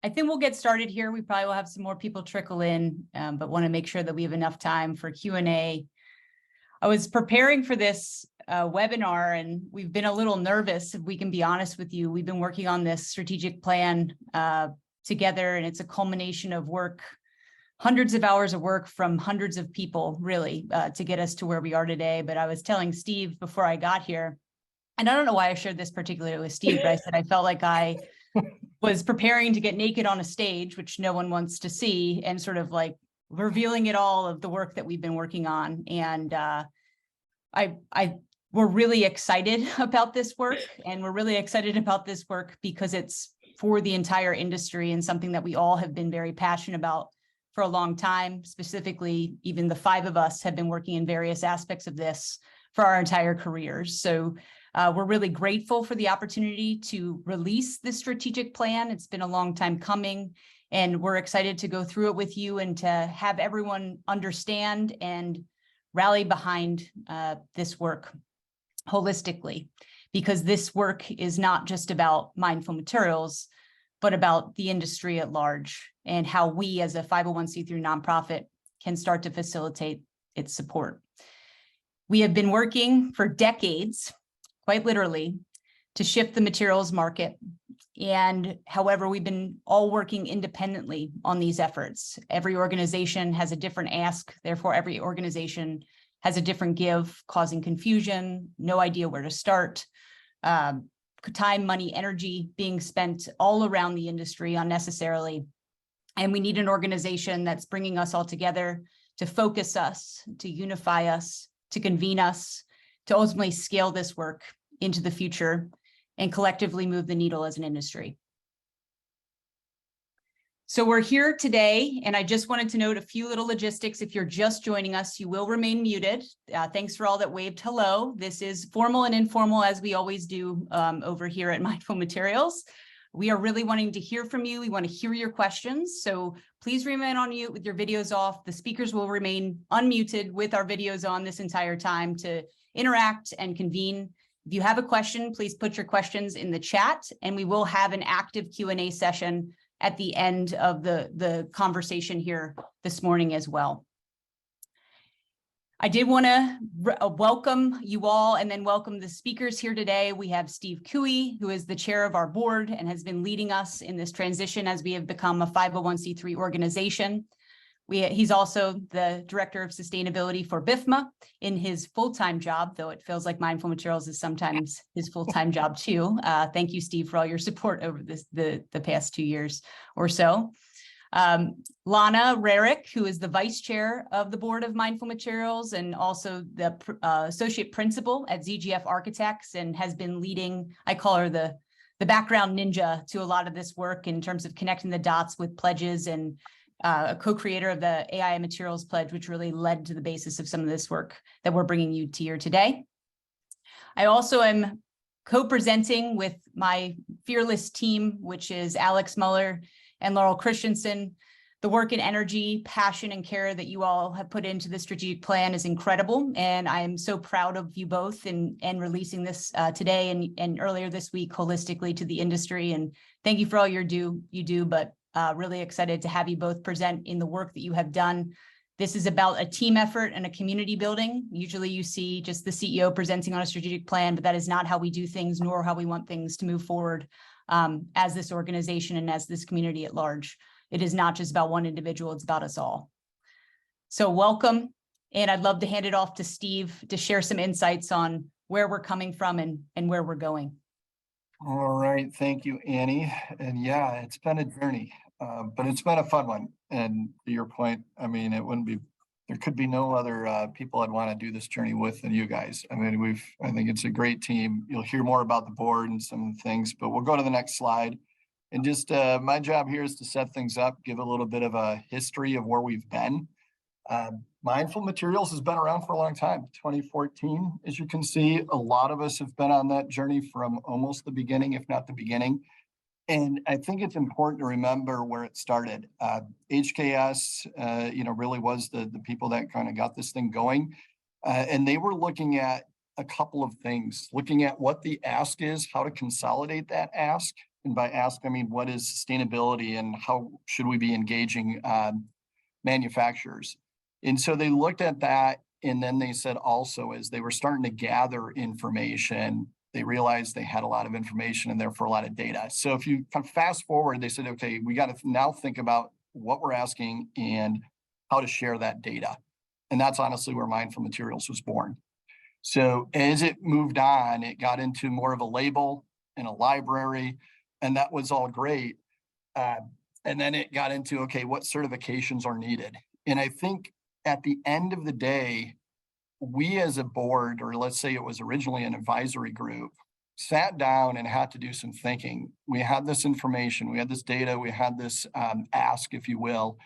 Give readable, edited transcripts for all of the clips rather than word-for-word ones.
I think we'll get started here. We probably will have some more people trickle in, but want to make sure that we have enough time for Q&A. I was preparing for this webinar, and we've been a little nervous, if we can be honest with you. We've been working on this strategic plan together, and it's a culmination of work, hundreds of hours of work from hundreds of people, really, to get us to where we are today. But I was telling Steve before I got here, and I don't know why I shared this particularly with Steve, but I said I felt like I was preparing to get naked on a stage, which no one wants to see, and sort of like revealing it all of the work that we've been working on. And we're really excited about this work, and we're really excited about this work because it's for the entire industry and something that we all have been very passionate about for a long time. Specifically, even the five of us have been working in various aspects of this for our entire careers. So we're really grateful for the opportunity to release this strategic plan. It's been a long time coming, and we're excited to go through it with you and to have everyone understand and rally behind this work holistically, because this work is not just about Mindful Materials, but about the industry at large and how we as a 501c3 nonprofit can start to facilitate its support. We have been working for decades, quite literally, to shift the materials market. And however, we've been all working independently on these efforts. Every organization has a different ask. Therefore, every organization has a different give, causing confusion, no idea where to start, time, money, energy being spent all around the industry unnecessarily. And we need an organization that's bringing us all together to focus us, to unify us, to convene us, to ultimately scale this work into the future and collectively move the needle as an industry. So we're here today, and I just wanted to note a few little logistics. If you're just joining us, you will remain muted. Thanks for all that waved hello. This is formal and informal, as we always do over here at Mindful Materials. We are really wanting to hear from you. We want to hear your questions. So please remain on mute with your videos off. The speakers will remain unmuted with our videos on this entire time to interact and convene. If you have a question, please put your questions in the chat, and we will have an active Q&A session at the end of the conversation here this morning as well. I did want to welcome you all and then welcome the speakers here today. We have Steve Cooey, who is the chair of our board and has been leading us in this transition as we have become a 501c3 organization. He's also the director of sustainability for BIFMA in his full-time job, though it feels like Mindful Materials is sometimes his full-time job too. Thank you, Steve, for all your support over the past 2 years or so. Lana Rarick, who is the vice chair of the board of Mindful Materials and also the associate principal at ZGF Architects, and has been leading, I call her the background ninja to a lot of this work in terms of connecting the dots with pledges, and a co-creator of the AI Materials Pledge, which really led to the basis of some of this work that we're bringing you to here today. I also am co-presenting with my fearless team, which is Alex Muller and Laurel Christensen. The work and energy, passion, and care that you all have put into the strategic plan is incredible, and I am so proud of you both in releasing this today and earlier this week holistically to the industry. And thank you for all you do, but really excited to have you both present in the work that you have done. This is about a team effort and a community building. Usually you see just the CEO presenting on a strategic plan, but that is not how we do things, nor how we want things to move forward as this organization and as this community at large. It is not just about one individual, it's about us all. So welcome, and I'd love to hand it off to Steve to share some insights on where we're coming from and where we're going. All right, thank you, Annie. And yeah, it's been a journey, but it's been a fun one. And to your point, I mean, there could be no other people I'd want to do this journey with than you guys. I mean, I think it's a great team. You'll hear more about the board and some things, but we'll go to the next slide. And just my job here is to set things up, give a little bit of a history of where we've been. Mindful Materials has been around for a long time, 2014. As you can see, a lot of us have been on that journey from almost the beginning, if not the beginning. And I think it's important to remember where it started. HKS, really was the people that kind of got this thing going. And they were looking at a couple of things, looking at what the ask is, how to consolidate that ask, And by ask, I mean, what is sustainability and how should we be engaging manufacturers? And so they looked at that, and then they said also, as they were starting to gather information, they realized they had a lot of information and therefore a lot of data. So if you kind of fast forward, they said, okay, we got to now think about what we're asking and how to share that data. And that's honestly where Mindful Materials was born. So as it moved on, it got into more of a label and a library, and that was all great. And then it got into, okay, what certifications are needed? And I think at the end of the day, we as a board, or let's say it was originally an advisory group, sat down and had to do some thinking. We had this information, we had this data, we had this ask, if you will,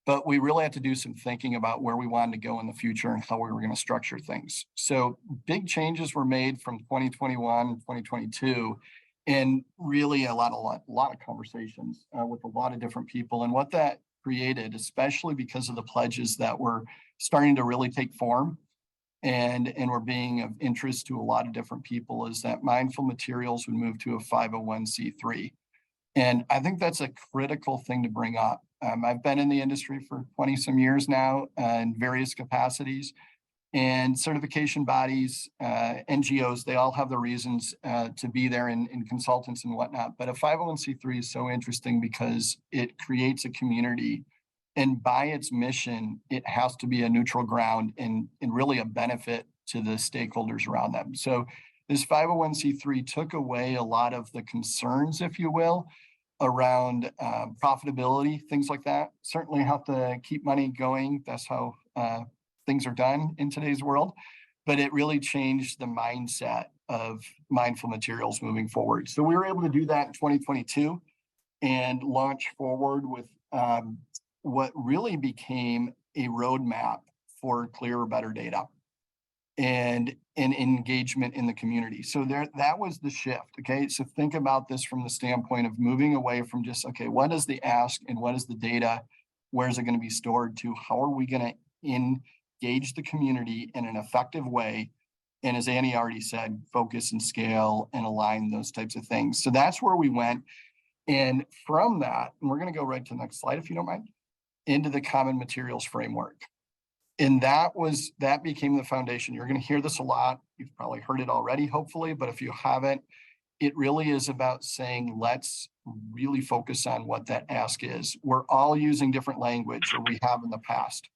but we really had to do some thinking about where we wanted to go in the future and how we were going to structure things. So big changes were made from 2021, 2022, and really a lot of conversations with a lot of different people. And what that created, especially because of the pledges that were starting to really take form and were being of interest to a lot of different people, is that Mindful Materials would move to a 501c3. And I think that's a critical thing to bring up. I've been in the industry for 20 some years now in various capacities, and certification bodies, NGOs, they all have the reasons to be there in consultants and whatnot. But a 501c3 is so interesting because it creates a community. And by its mission, it has to be a neutral ground and really a benefit to the stakeholders around them. So this 501c3 took away a lot of the concerns, if you will, around profitability, things like that. Certainly have to keep money going. That's how things are done in today's world. But it really changed the mindset of Mindful Materials moving forward. So we were able to do that in 2022 and launch forward with what really became a roadmap for clearer, better data and engagement in the community. So that was the shift. Okay. So think about this from the standpoint of moving away from just, okay, what is the ask and what is the data? Where is it going to be stored, to how are we going to engage the community in an effective way? And as Annie already said, focus and scale and align those types of things. So that's where we went. And from that, and we're going to go right to the next slide, if you don't mind, into the common materials framework. And that became the foundation. You're going to hear this a lot. You've probably heard it already, hopefully, but if you haven't, it really is about saying, let's really focus on what that ask is. We're all using different language, or we have in the past.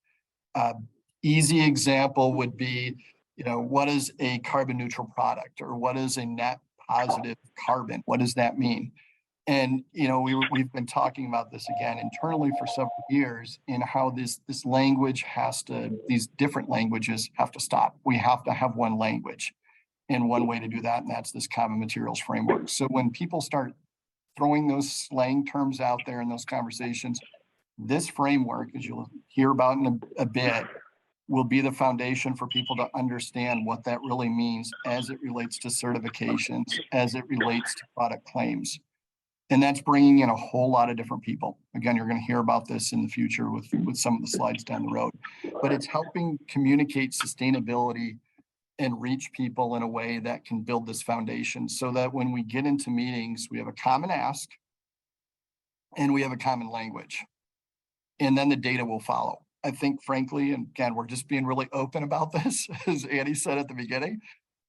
Easy example would be, what is a carbon neutral product, or what is a net positive carbon? What does that mean? And we've been talking about this again internally for several years, in how this language these different languages have to stop. We have to have one language, and one way to do that, and that's this common materials framework. So when people start throwing those slang terms out there in those conversations, this framework, as you'll hear about in a bit, will be the foundation for people to understand what that really means as it relates to certifications, as it relates to product claims. And that's bringing in a whole lot of different people. Again, you're going to hear about this in the future with some of the slides down the road, but it's helping communicate sustainability and reach people in a way that can build this foundation, so that when we get into meetings, we have a common ask and we have a common language, and then the data will follow. I think, frankly, and again, we're just being really open about this, as Annie said at the beginning,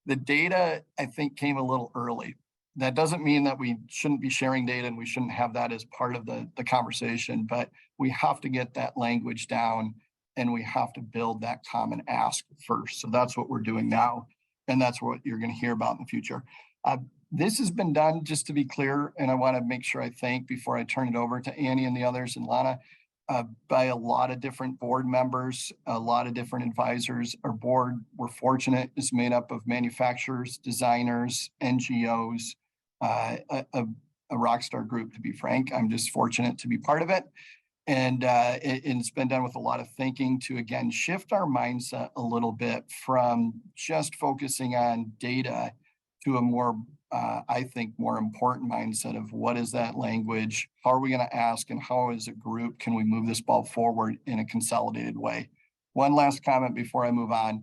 the data, I think, came a little early. That doesn't mean that we shouldn't be sharing data and we shouldn't have that as part of the conversation, but we have to get that language down, and we have to build that common ask first. So that's what we're doing now, and that's what you're going to hear about in the future. This has been done, just to be clear, and I want to make sure I thank, before I turn it over to Annie and the others and Lana, by a lot of different board members, a lot of different advisors. Our board, we're fortunate, is made up of manufacturers, designers, NGOs, a rock star group, to be frank. I'm just fortunate to be part of it. And it's been done with a lot of thinking to, again, shift our mindset a little bit from just focusing on data to a more, I think, more important mindset of what is that language, how are we going to ask, and how as a group can we move this ball forward in a consolidated way. One last comment before I move on.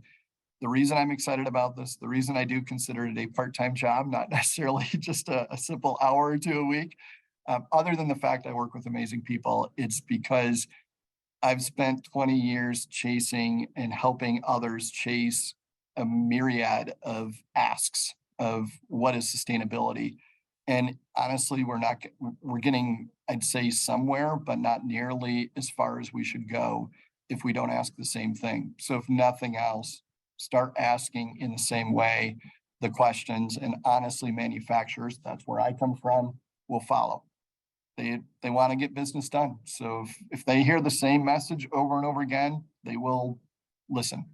the reason I'm excited about this, the reason I do consider it a part-time job, not necessarily just a simple hour or two a week, other than the fact I work with amazing people, it's because I've spent 20 years chasing and helping others chase a myriad of asks of what is sustainability. And honestly, we're getting, I'd say somewhere, but not nearly as far as we should go if we don't ask the same thing. So if nothing else, start asking in the same way the questions, and honestly, manufacturers, that's where I come from, will follow. They want to get business done. So if they hear the same message over and over again, they will listen.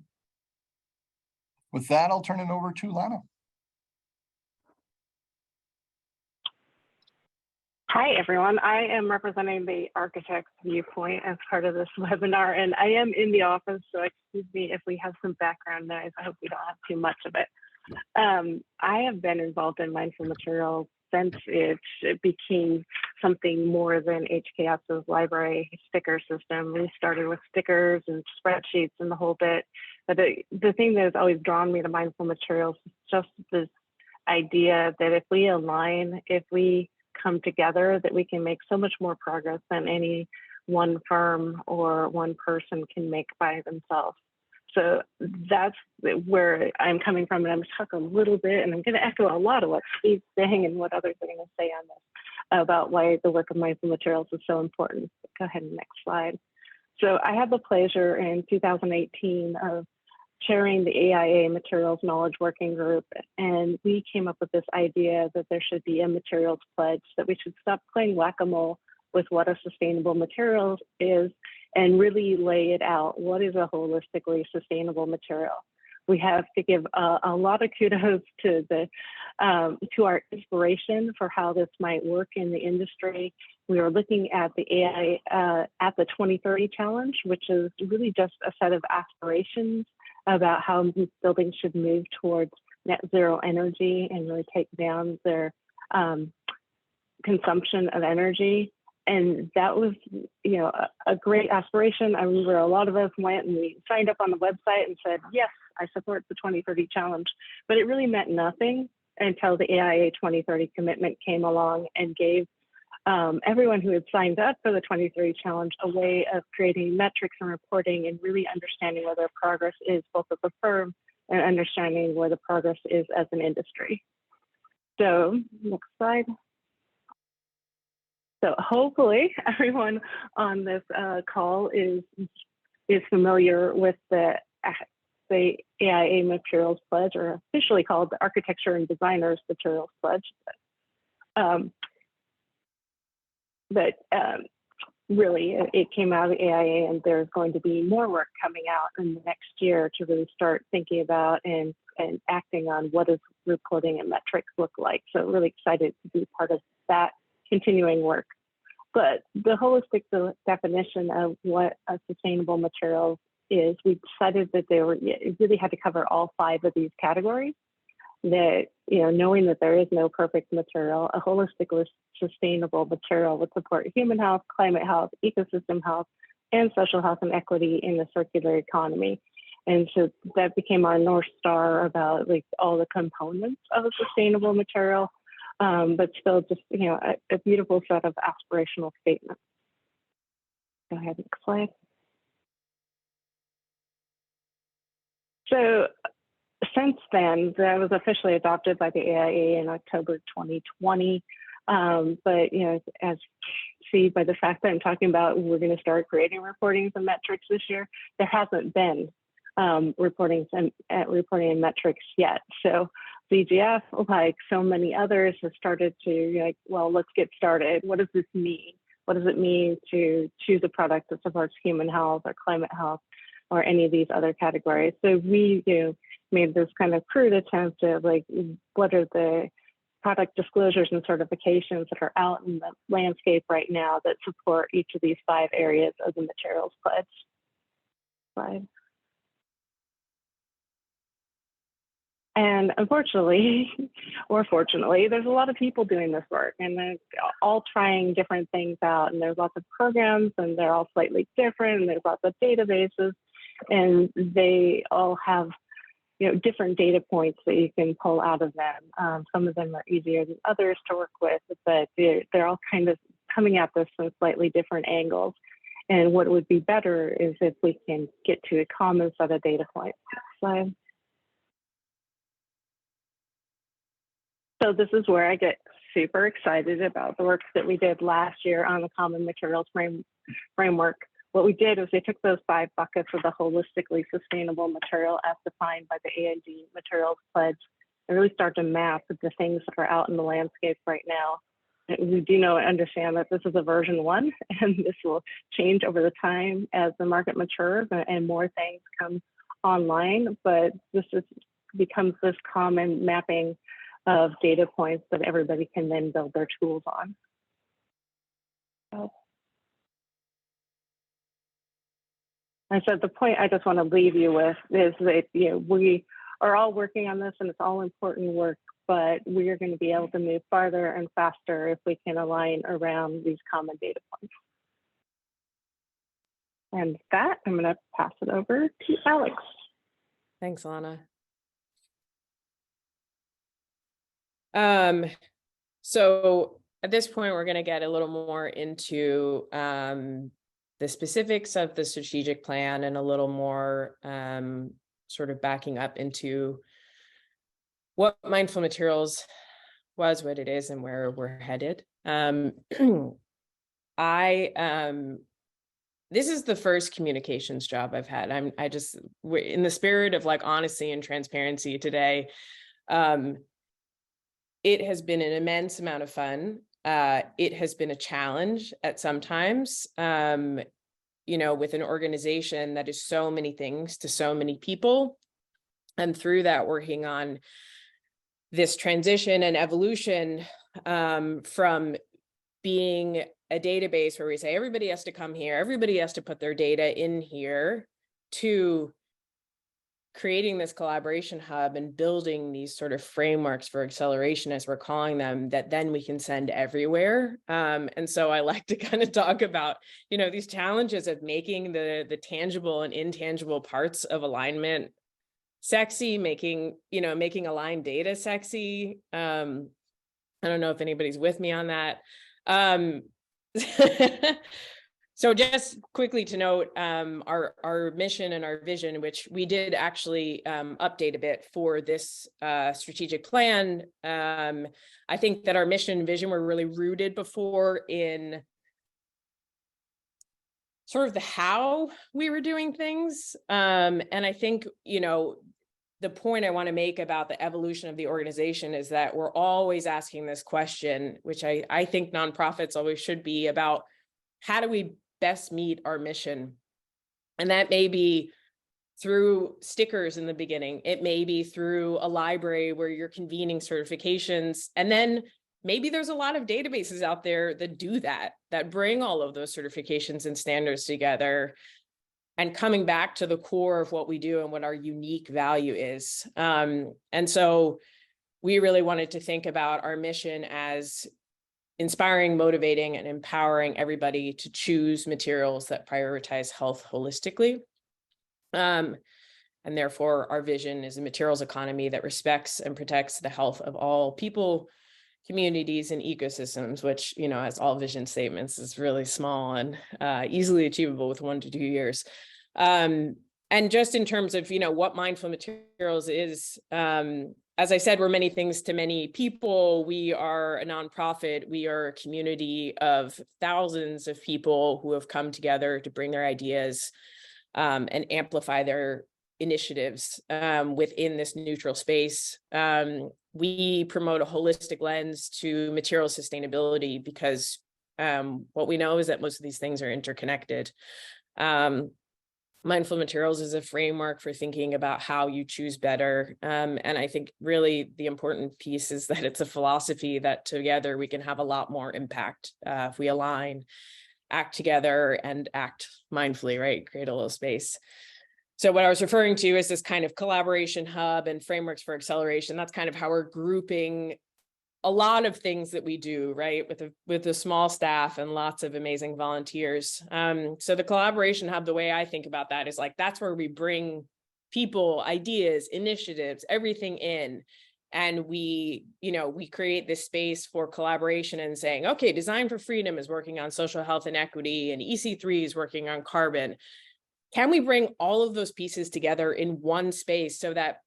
With that, I'll turn it over to Lana. Hi, everyone. I am representing the architect's viewpoint as part of this webinar, and I am in the office, so excuse me if we have some background noise. I hope we don't have too much of it. I have been involved in mindful materials since it became something more than HKS's library sticker system. We started with stickers and spreadsheets and the whole bit. But the thing that has always drawn me to mindful materials is just this idea that if we align, if we come together, that we can make so much more progress than any one firm or one person can make by themselves. So that's where I'm coming from, and I'm going to talk a little bit, and I'm going to echo a lot of what Steve's saying and what others are going to say on this about why the work of mindful materials is so important. Go ahead and next slide. So I had the pleasure in 2018 of chairing the AIA Materials Knowledge Working Group, and we came up with this idea that there should be a materials pledge, that we should stop playing whack-a-mole with what a sustainable material is and really lay it out. What is a holistically sustainable material? We have to give a lot of kudos to our inspiration for how this might work in the industry. We are looking at the AIA at the 2030 challenge, which is really just a set of aspirations about how buildings should move towards net zero energy and really take down their consumption of energy. And that was, a great aspiration. I remember a lot of us went and we signed up on the website and said, yes, I support the 2030 challenge. But it really meant nothing until the AIA 2030 commitment came along and gave everyone who had signed up for the 2030 challenge a way of creating metrics and reporting and really understanding where their progress is both as a firm and understanding where the progress is as an industry. So next slide. So hopefully everyone on this call is familiar with the AIA Materials Pledge, or officially called the Architecture and Designers Materials Pledge. But really, it came out of the AIA, and there's going to be more work coming out in the next year to really start thinking about and acting on what does reporting and metrics look like. So really excited to be part of that continuing work. But the holistic definition of what a sustainable material is, we decided that it really had to cover all 5 of these categories. That, knowing that there is no perfect material, a holistically sustainable material would support human health, climate health, ecosystem health, and social health and equity in the circular economy. And so that became our North Star about all the components of a sustainable material. But still just, a beautiful set of aspirational statements. Go ahead, next slide. So since then, that was officially adopted by the AIA in October 2020. But, as see by the fact that I'm talking about, we're going to start creating reportings and metrics this year, there hasn't been reporting and metrics yet. So CGF, like so many others, have started to well, let's get started. What does this mean? What does it mean to choose a product that supports human health or climate health or any of these other categories? So we made this kind of crude attempt to what are the product disclosures and certifications that are out in the landscape right now that support each of these 5 areas of the materials pledge. Slide. And unfortunately, or fortunately, there's a lot of people doing this work, and they're all trying different things out, and there's lots of programs, and they're all slightly different, and there's lots of databases, and they all have different data points that you can pull out of them. Some of them are easier than others to work with, but they're all kind of coming at this from slightly different angles. And what would be better is if we can get to a common set of data points. Next slide. So this is where I get super excited about the work that we did last year on the Common Materials Framework. What we did was we took those 5 buckets of the holistically sustainable material as defined by the A&D Materials Pledge and really start to map the things that are out in the landscape right now. We do know and understand that this is a version 1, and this will change over the time as the market matures and more things come online, but this becomes this common mapping of data points that everybody can then build their tools on. And so the point I just want to leave you with is that we are all working on this, and it's all important work, but we are going to be able to move farther and faster if we can align around these common data points. And with that, I'm going to pass it over to Alex. Thanks, Lana. So at this point, we're going to get a little more into the specifics of the strategic plan and a little more sort of backing up into what Mindful Materials was, what it is, and where we're headed. This is the first communications job I've had. In the spirit of like honesty and transparency today, it has been an immense amount of fun. It has been a challenge at some times, with an organization that is so many things to so many people. And through that, working on this transition and evolution from being a database where we say everybody has to come here, everybody has to put their data in here, to creating this collaboration hub and building these sort of frameworks for acceleration, as we're calling them, that then we can send everywhere. And so I like to kind of talk about, these challenges of making the tangible and intangible parts of alignment sexy, making aligned data sexy. I don't know if anybody's with me on that. So just quickly to note, our mission and our vision, which we did actually update a bit for this strategic plan. I think that our mission and vision were really rooted before in sort of the how we were doing things. And I think, the point I want to make about the evolution of the organization is that we're always asking this question, which I think nonprofits always should be, about how do we best meet our mission? And that may be through stickers in the beginning. It may be through a library where you're convening certifications. And then maybe there's a lot of databases out there that do that bring all of those certifications and standards together, and coming back to the core of what we do and what our unique value is. And so we really wanted to think about our mission as inspiring, motivating, and empowering everybody to choose materials that prioritize health holistically. And therefore, our vision is a materials economy that respects and protects the health of all people, communities, and ecosystems, which, as all vision statements, is really small and easily achievable with 1 to 2 years. And just in terms of, what Mindful Materials is, as I said, we're many things to many people. We are a nonprofit. We are a community of thousands of people who have come together to bring their ideas and amplify their initiatives within this neutral space. We promote a holistic lens to material sustainability because what we know is that most of these things are interconnected. Mindful Materials is a framework for thinking about how you choose better. And I think really the important piece is that it's a philosophy that together we can have a lot more impact if we align, act together, and act mindfully, right? Create a little space. So what I was referring to is this kind of collaboration hub and frameworks for acceleration. That's kind of how we're grouping a lot of things that we do, right, with a small staff and lots of amazing volunteers. So the collaboration hub, the way I think about that is like, that's where we bring people, ideas, initiatives, everything in. And we create this space for collaboration and saying, okay, Design for Freedom is working on social health and equity, and EC3 is working on carbon. Can we bring all of those pieces together in one space so that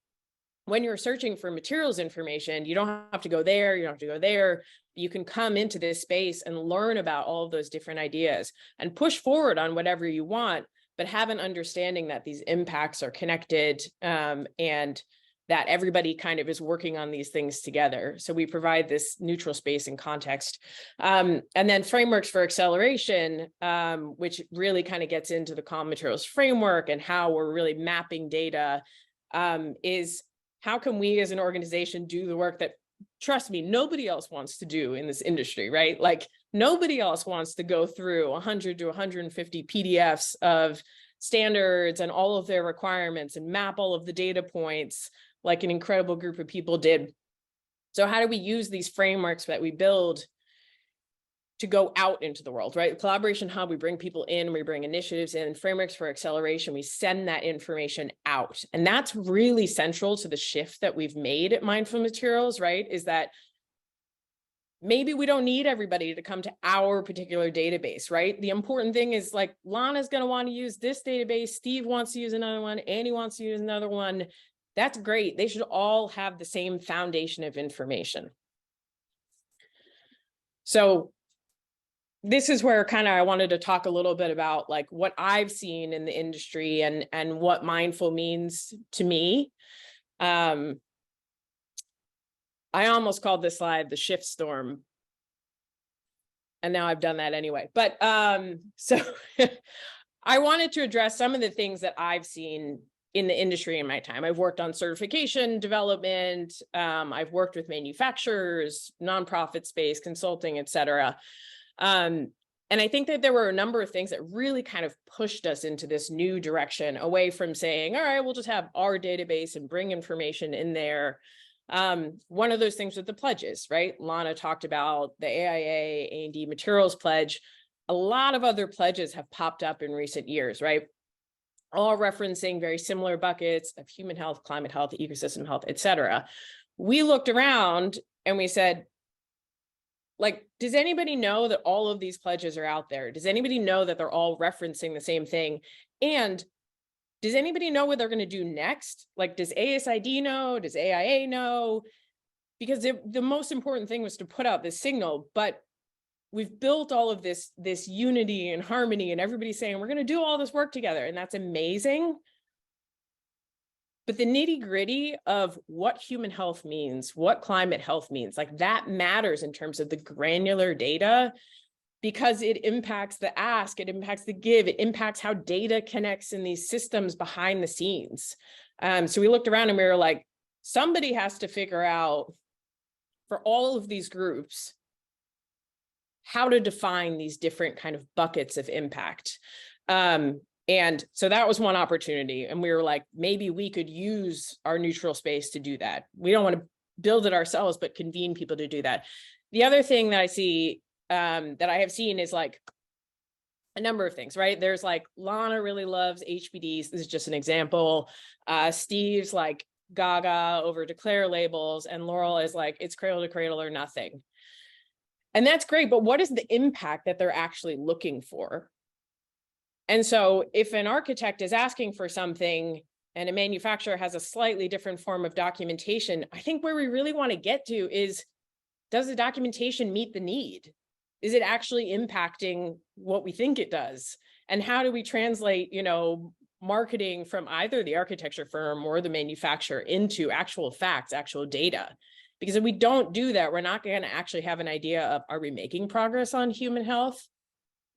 when you're searching for materials information, you don't have to go there, you don't have to go there. You can come into this space and learn about all of those different ideas and push forward on whatever you want, but have an understanding that these impacts are connected, and that everybody kind of is working on these things together. So we provide this neutral space and context. And then frameworks for acceleration, which really kind of gets into the common materials framework and how we're really mapping data, is how can we as an organization do the work that, trust me, nobody else wants to do in this industry, right? Like nobody else wants to go through 100 to 150 PDFs of standards and all of their requirements and map all of the data points like an incredible group of people did. So how do we use these frameworks that we build to go out into the world, right? Collaboration Hub, we bring people in, we bring initiatives in, frameworks for acceleration, we send that information out. And that's really central to the shift that we've made at Mindful Materials, right? Is that maybe we don't need everybody to come to our particular database, right? The important thing is like Lana's going to want to use this database, Steve wants to use another one, Annie wants to use another one. That's great. They should all have the same foundation of information. So this is where kind of I wanted to talk a little bit about like what I've seen in the industry and what mindful means to me. I almost called this slide the shift storm. And now I've done that anyway. But so I wanted to address some of the things that I've seen in the industry in my time. I've worked on certification development. I've worked with manufacturers, nonprofit space, consulting, et cetera. And I think that there were a number of things that really kind of pushed us into this new direction, away from saying, all right, we'll just have our database and bring information in there. One of those things with the pledges, right? Lana talked about the AIA, A&D Materials Pledge. A lot of other pledges have popped up in recent years, right? All referencing very similar buckets of human health, climate health, ecosystem health, et cetera. We looked around and we said, like, does anybody know that all of these pledges are out there? Does anybody know that they're all referencing the same thing? And does anybody know what they're going to do next? Like, does ASID know? Does AIA know? Because the most important thing was to put out this signal, but we've built all of this unity and harmony, and everybody's saying, we're going to do all this work together. And that's amazing. But the nitty gritty of what human health means, what climate health means, like that matters in terms of the granular data, because it impacts the ask, it impacts the give, it impacts how data connects in these systems behind the scenes. So we looked around and we were like, somebody has to figure out for all of these groups, how to define these different kind of buckets of impact. And so that was one opportunity. And we were like, maybe we could use our neutral space to do that. We don't want to build it ourselves, but convene people to do that. The other thing that I see, that I have seen is like a number of things, right? There's like, Lana really loves HBDs. This is just an example. Steve's like gaga over declare labels, and Laurel is like, it's cradle to cradle or nothing. And that's great, but what is the impact that they're actually looking for? And so if an architect is asking for something and a manufacturer has a slightly different form of documentation, I think where we really want to get to is, does the documentation meet the need? Is it actually impacting what we think it does? And how do we translate, marketing from either the architecture firm or the manufacturer into actual facts, actual data? Because if we don't do that, we're not going to actually have an idea of, are we making progress on human health?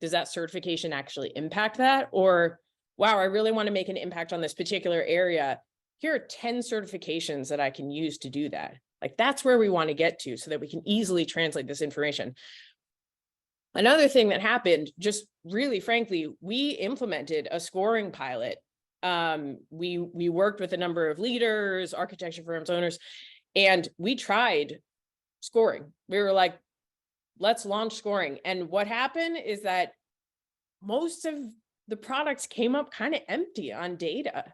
Does that certification actually impact that? Or, wow, I really want to make an impact on this particular area. Here are 10 certifications that I can use to do that. Like, that's where we want to get to so that we can easily translate this information. Another thing that happened, just really frankly, we implemented a scoring pilot. We worked with a number of leaders, architecture firms, owners, and we tried scoring. We were like, let's launch scoring. And what happened is that most of the products came up kind of empty on data.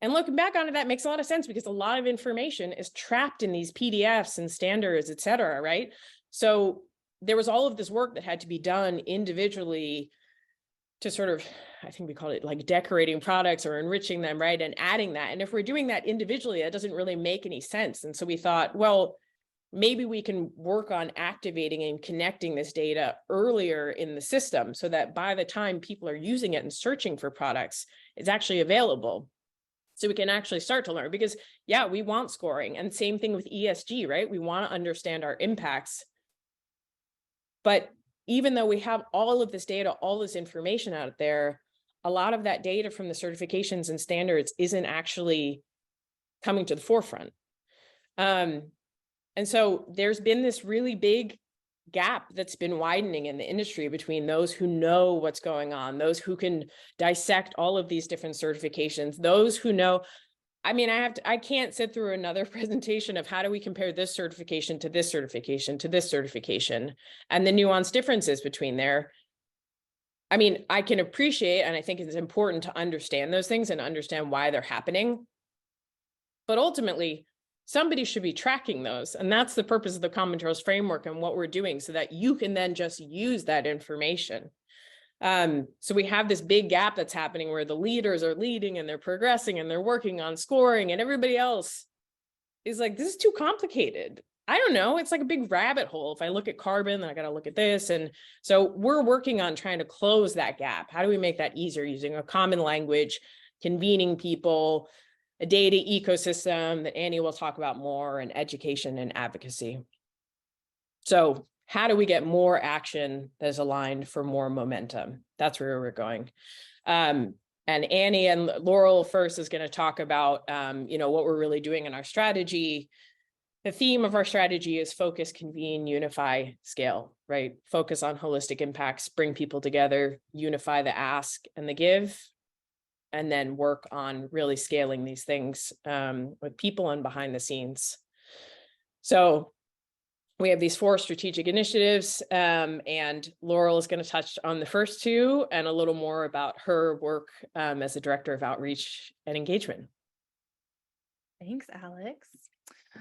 And looking back on it, that makes a lot of sense because a lot of information is trapped in these PDFs and standards, et cetera, right? So there was all of this work that had to be done individually to sort of, I think we call it like decorating products or enriching them, right? And adding that. And if we're doing that individually, that doesn't really make any sense. And so we thought, well, maybe we can work on activating and connecting this data earlier in the system so that by the time people are using it and searching for products, it's actually available. So we can actually start to learn because, yeah, we want scoring. And same thing with ESG, right? We want to understand our impacts. But even though we have all of this data, all this information out there, a lot of that data from the certifications and standards isn't actually coming to the forefront. And so there's been this really big gap that's been widening in the industry between those who know what's going on, those who can dissect all of these different certifications, those who know. I mean, I can't sit through another presentation of how do we compare this certification to this certification to this certification and the nuanced differences between there. I mean, I can appreciate, and I think it's important to understand those things and understand why they're happening. But ultimately, somebody should be tracking those. And that's the purpose of the Common Materials Framework and what we're doing so that you can then just use that information. So we have this big gap that's happening where the leaders are leading and they're progressing and they're working on scoring and everybody else is like, this is too complicated. I don't know. It's like a big rabbit hole. If I look at carbon, then I got to look at this. And so we're working on trying to close that gap. How do we make that easier using a common language, convening people, a data ecosystem that Annie will talk about more, and education and advocacy. So how do we get more action that is aligned for more momentum? That's where we're going. And Annie and Laurel first is going to talk about, what we're really doing in our strategy. The theme of our strategy is focus, convene, unify, scale, right? Focus on holistic impacts, bring people together, unify the ask and the give, and then work on really scaling these things with people and behind the scenes. So we have these 4 strategic initiatives, and Laurel is going to touch on the first 2 and a little more about her work as a director of outreach and engagement. Thanks, Alex.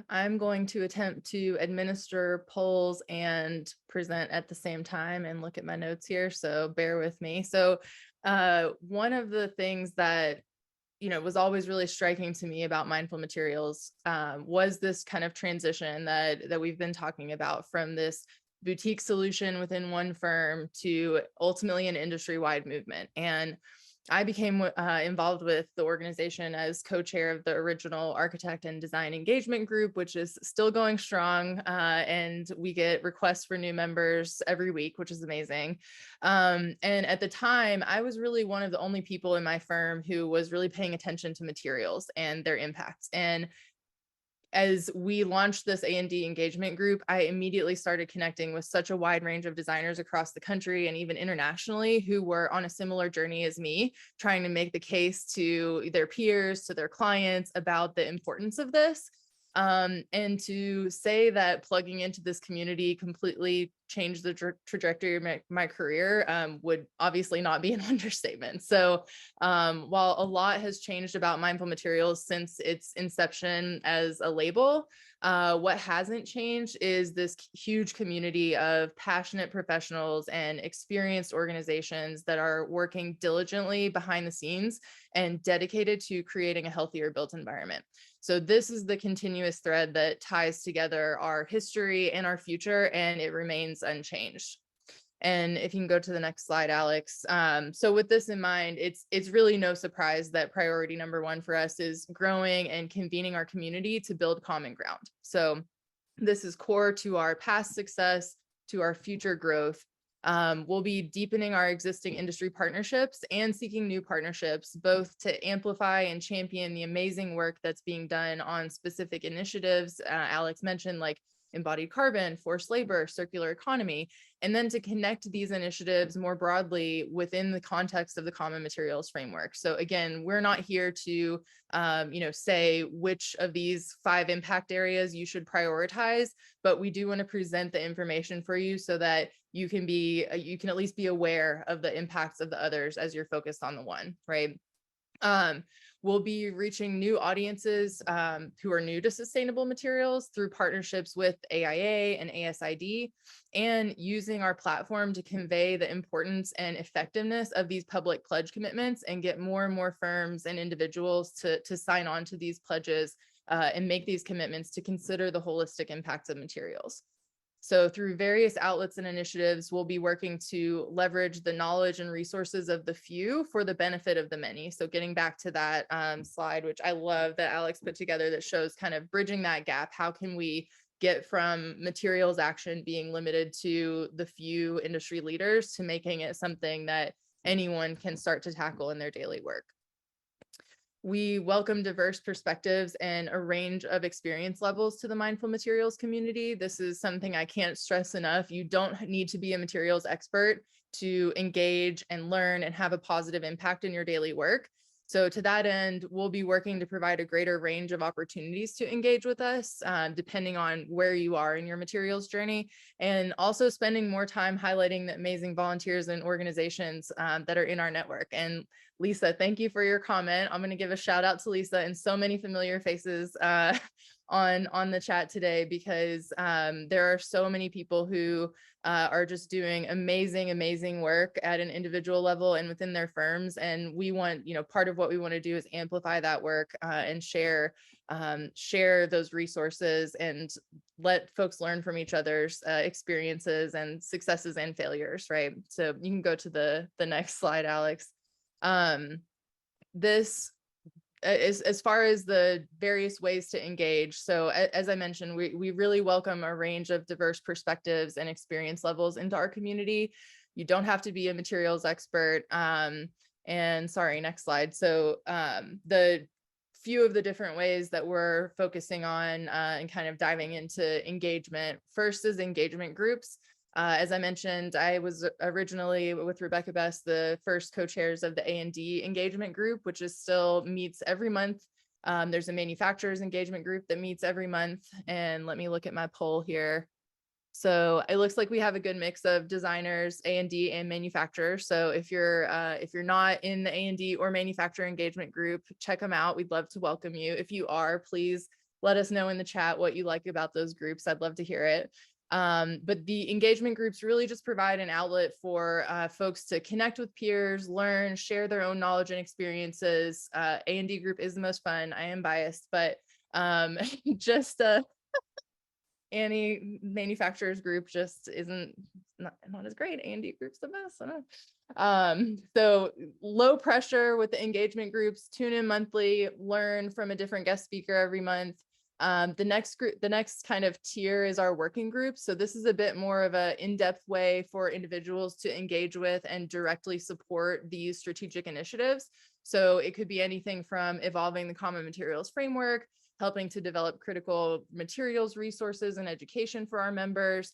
I'm going to attempt to administer polls and present at the same time and look at my notes here, so bear with me. So one of the things that was always really striking to me about Mindful Materials was this kind of transition that we've been talking about, from this boutique solution within one firm to ultimately an industry-wide movement. And I became involved with the organization as co-chair of the original architect and design engagement group, which is still going strong. And we get requests for new members every week, which is amazing. And at the time, I was really one of the only people in my firm who was really paying attention to materials and their impacts. And as we launched this A&D engagement group, I immediately started connecting with such a wide range of designers across the country and even internationally who were on a similar journey as me, trying to make the case to their peers, to their clients about the importance of this. And to say that plugging into this community completely changed the trajectory of my career would obviously not be an understatement. So while a lot has changed about Mindful Materials since its inception as a label, what hasn't changed is this huge community of passionate professionals and experienced organizations that are working diligently behind the scenes and dedicated to creating a healthier built environment. So this is the continuous thread that ties together our history and our future, and it remains unchanged. And if you can go to the next slide, Alex. So with this in mind, it's really no surprise that priority number 1 for us is growing and convening our community to build common ground. So this is core to our past success, to our future growth. We'll be deepening our existing industry partnerships and seeking new partnerships, both to amplify and champion the amazing work that's being done on specific initiatives. Alex mentioned like embodied carbon, forced labor, circular economy, and then to connect these initiatives more broadly within the context of the Common Materials Framework. So again, we're not here to, say which of these 5 impact areas you should prioritize, but we do want to present the information for you so that you can at least be aware of the impacts of the others as you're focused on the one, right? we'll be reaching new audiences who are new to sustainable materials through partnerships with AIA and ASID, and using our platform to convey the importance and effectiveness of these public pledge commitments and get more and more firms and individuals to sign on to these pledges and make these commitments to consider the holistic impacts of materials. So through various outlets and initiatives, we'll be working to leverage the knowledge and resources of the few for the benefit of the many. So getting back to that slide, which I love that Alex put together, that shows kind of bridging that gap. How can we get from materials action being limited to the few industry leaders to making it something that anyone can start to tackle in their daily work? We welcome diverse perspectives and a range of experience levels to the mindful materials community. This is something I can't stress enough. You don't need to be a materials expert to engage and learn and have a positive impact in your daily work. So to that end, we'll be working to provide a greater range of opportunities to engage with us, depending on where you are in your materials journey, and also spending more time highlighting the amazing volunteers and organizations that are in our network. And Lisa, thank you for your comment. I'm going to give a shout out to Lisa and so many familiar faces on the chat today, because there are so many people who are just doing amazing work at an individual level and within their firms. And we want, part of what we want to do is amplify that work and share those resources and let folks learn from each other's experiences and successes and failures, right? So you can go to the next slide, Alex. This as far as the various ways to engage. So as I mentioned, we really welcome a range of diverse perspectives and experience levels into our community. You don't have to be a materials expert. And sorry, next slide. So the few of the different ways that we're focusing on and kind of diving into engagement. First is engagement groups. As I mentioned, I was originally with Rebecca Best, the first co-chairs of the A&D engagement group, which is still meets every month. There's a manufacturers engagement group that meets every month. And let me look at my poll here. So it looks like we have a good mix of designers, A&D, and manufacturers. So if you're not in the A&D or manufacturer engagement group, check them out. We'd love to welcome you. If you are, please let us know in the chat what you like about those groups. I'd love to hear it. But the engagement groups really just provide an outlet for folks to connect with peers, learn, share their own knowledge and experiences. A&D group is the most fun. I am biased, but just Annie manufacturers group just isn't not as great. A&D group's the best. I don't know. So low pressure with the engagement groups, tune in monthly, learn from a different guest speaker every month. The next kind of tier is our working group. So this is a bit more of an in-depth way for individuals to engage with and directly support these strategic initiatives. So it could be anything from evolving the common materials framework, helping to develop critical materials resources and education for our members.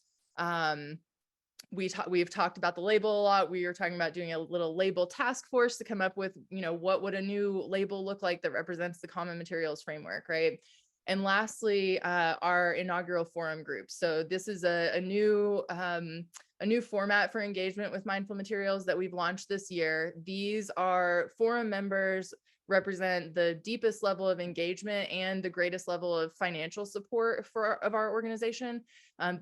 We've talked about the label a lot. We are talking about doing a little label task force to come up with, what would a new label look like that represents the common materials framework, right? And lastly, our inaugural forum group. So this is a new format for engagement with mindful materials that we've launched this year. These are forum members represent the deepest level of engagement and the greatest level of financial support of our organization.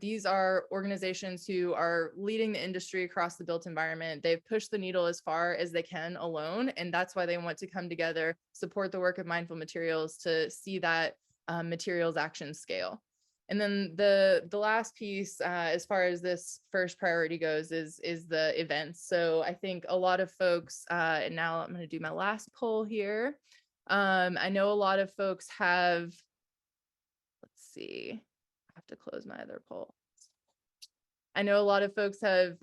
These are organizations who are leading the industry across the built environment. They've pushed the needle as far as they can alone, and that's why they want to come together, support the work of mindful materials to see that materials action scale. And then the last piece, as far as this first priority goes, is the events. So I think a lot of folks, and now I'm going to do my last poll here. I know a lot of folks have, let's see, I have to close my other poll. I know a lot of folks have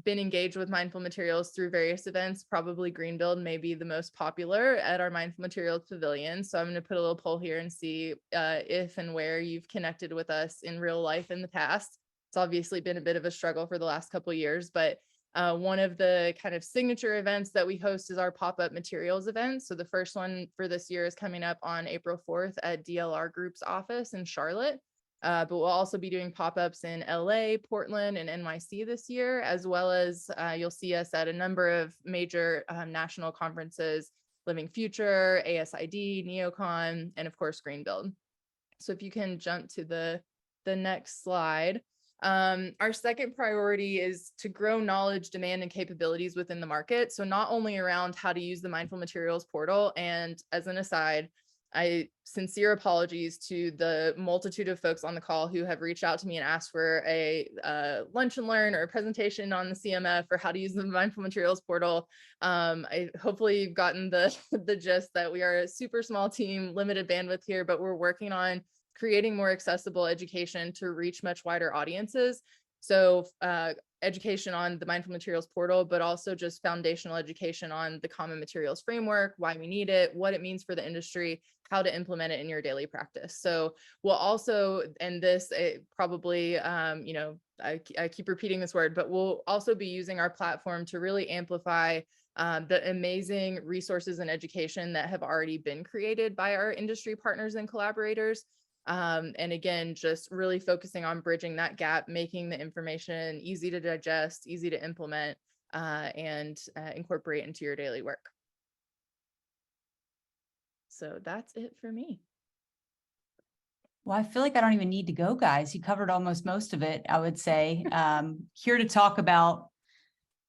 been engaged with mindful materials through various events. Probably Green Build may be the most popular at our mindful materials pavilion. So I'm going to put a little poll here and see if and where you've connected with us in real life in the past. It's obviously been a bit of a struggle for the last couple of years, but one of the kind of signature events that we host is our pop-up materials event. So the first one for this year is coming up on April 4th at DLR Group's office in Charlotte. But we'll also be doing pop-ups in LA, Portland, and NYC this year, as well as you'll see us at a number of major national conferences Living Future, ASID, Neocon, and of course, Greenbuild. So if you can jump to the next slide. Our second priority is to grow knowledge, demand, and capabilities within the market. So not only around how to use the Mindful Materials portal, and as an aside, sincere apologies to the multitude of folks on the call who have reached out to me and asked for a lunch and learn or a presentation on the CMF or how to use the Mindful Materials portal. Hopefully you've gotten the gist that we are a super small team, limited bandwidth here, but we're working on creating more accessible education to reach much wider audiences. So education on the Mindful Materials portal, but also just foundational education on the Common Materials Framework, why we need it, what it means for the industry, how to implement it in your daily practice. So we'll also, and this probably, you know, I keep repeating this word, but we'll also be using our platform to really amplify the amazing resources and education that have already been created by our industry partners and collaborators. And again, just really focusing on bridging that gap, making the information easy to digest, easy to implement, and incorporate into your daily work. So that's it for me. Well, I feel like I don't even need to go, guys. You covered almost most of it, I would say. Here to talk about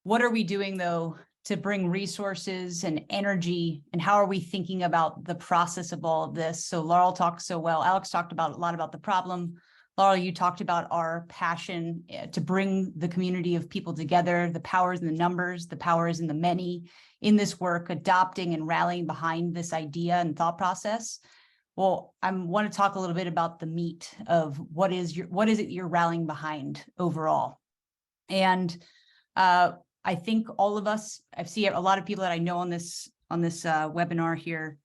what are we doing, though, to bring resources and energy, and how are we thinking about the process of all of this? So Laurel talked so well. Alex talked about a lot about the problem. Laurel, you talked about our passion to bring the community of people together. The power is in the numbers, the power is in the many in this work, adopting and rallying behind this idea and thought process. Well, I want to talk a little bit about the meat of what is it you're rallying behind overall. And I think all of us, I see a lot of people that I know on this webinar here.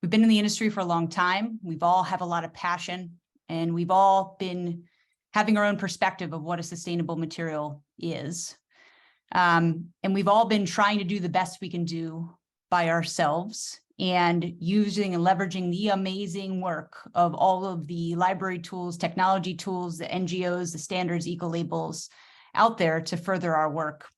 We've been in the industry for a long time. We've all have a lot of passion, and we've all been having our own perspective of what a sustainable material is. And we've all been trying to do the best we can do by ourselves, and using and leveraging the amazing work of all of the library tools, technology tools, the NGOs, the standards, eco labels out there to further our work.